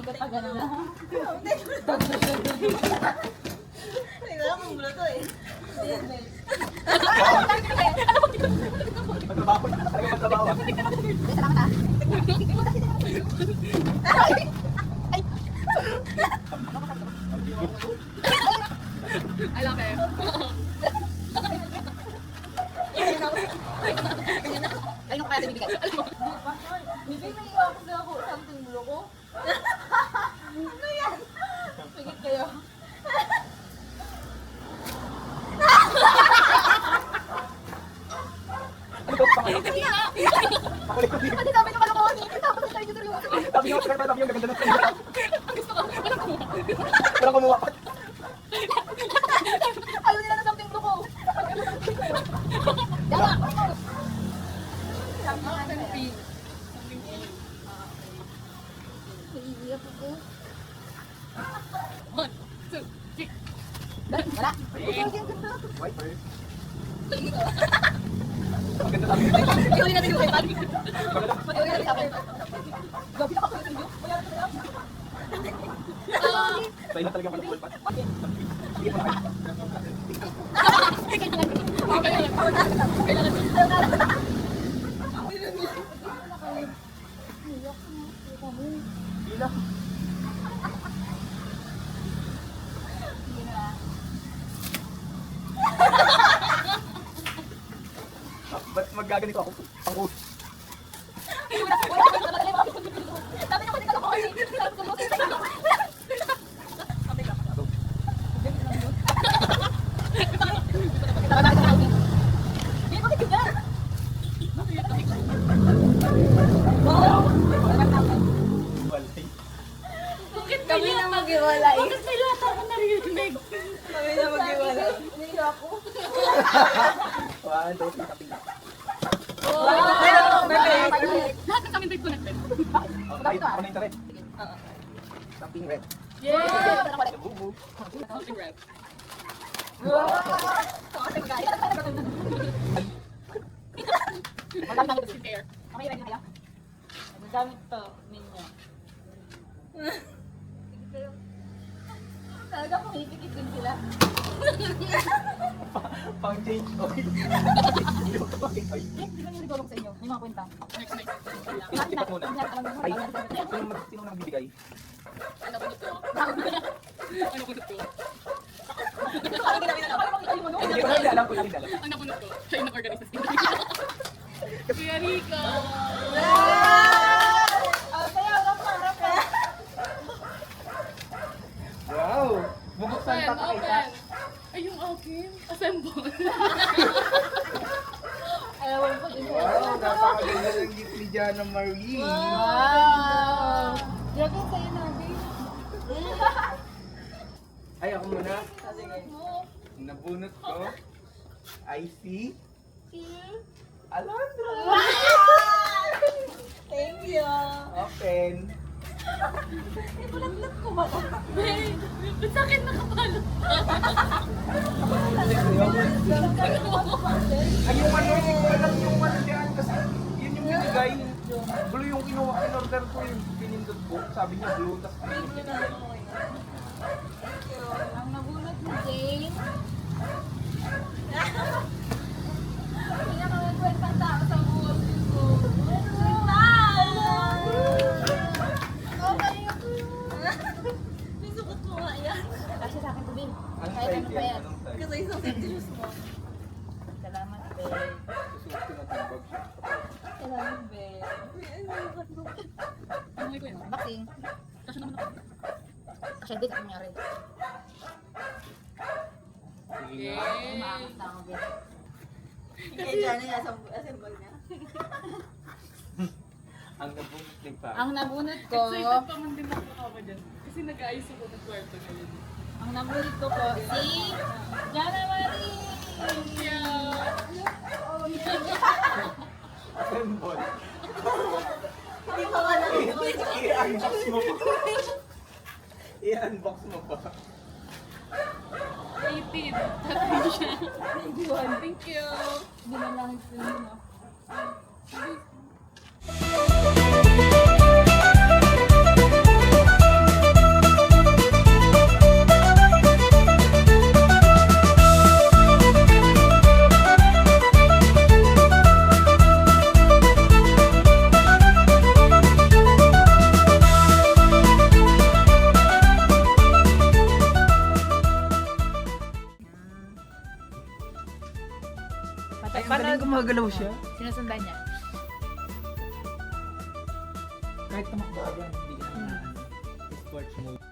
Magtataga na lang. Hindi ko alam kung bulo to eh. Magtrabaho na. Talaga magtrabaho. Salamat ah. I love it. Ayun ko kaya binibigay. Hindi may iwakot na ako. Something bulo ko. Ano yan? Pagit kayo. Pakulit ko din. Pati sabi nyo kalokohan eh. Tapos tayo dito rin. Sabi niyo, sabi niyo, gaganda na sa'yo. Gusto ko. Walang kumuha. Walang kumuha. Ayaw nila na something ko. Dama! Something pink. Something pink. Iiyak ako. 1, 2, 3. Wala. White bird. Maganda sabi niyo. Iuwi natin yung iPad. Maganda. Iuwi natin yung iPad. Gabi na ako yung Sa'yo na talaga pala pulpat. Sige mo na kayo. Hila. Ba't magaganito ako? Ang host. Sabi niyo kasi kalokohan eh. Sabi ko mo kasi Walay. Bakit Kami na mag-iwalay. Bakit may lata ako naririnig? Kami na mag-iwalay. Umiiyak ako. 1, 2, 3, tapping. Lahat ng kami connected. Oh, kahit ako na yung red. Tapping red. Yeah! Bubu. Something red. Skincare. Gamit to ninyo. Talaga pumipikit din sila. Pang change oil. Hindi ba nilitulong sa inyo? Yung mga kwenta. Next. Ipat muna. Ay, sino nang bibigay? Ano ko dito? Ano ko dito? Hindi ko na alam ko yung alam. Ang napunod ko, siya yung nag-organize sa skin. Kuya Rico! Wow! Bubuksan pa pakita. Ay, yung akin. Assemble. Ewan ko din. Wow! Napakaganda ng gift ni Jana Marie. Wow! Grabe sa'yo na, babe. Ay, ako muna. Sige. Nabunot ko. I see. Alondra! Thank you. Open. Ibulat-lat ko ba? Babe, ba't sa akin nakapalo? Ay, yung ano, hindi ko alam yung ano dyan. Kasi yun yung binigay. Blue yung in-order ko yung pinindot ko. Sabi niya blue, tapos Thank you na ako. Thank you. Ang nabunot ni Jane. Pinakamagkwentang tao sa buhay ko. May sukat mo nga yan. Kasi sa akin to din. anong Kahit size ano pa yan? yan. Anong size? Kasi isang sentimos mo. Salamat, babe. Susuot ko na tibag siya. Salamat, babe. Ano ko yun? Unboxing. Kasi naman ako. Kasi din ako nangyari. Sige nga. Umaangat na ako, babe. Kaya dyan na assemble niya. Ang nabunot ni Pa. Ang nabunot ko, Excited pa man din ako dyan. Kasi nag-aayos ako ng kwarto ngayon. ang nabunot ko po, si Jana Marie. Assemble. Hindi pa nga lang. I-unbox mo pa. I-unbox mo pa. 18. Tatay siya. Thank you. Hindi man lang ito yun, no? gumagalaw siya. Sinusundan niya. Kahit tumakbo ka dyan, hindi ka na sports mode.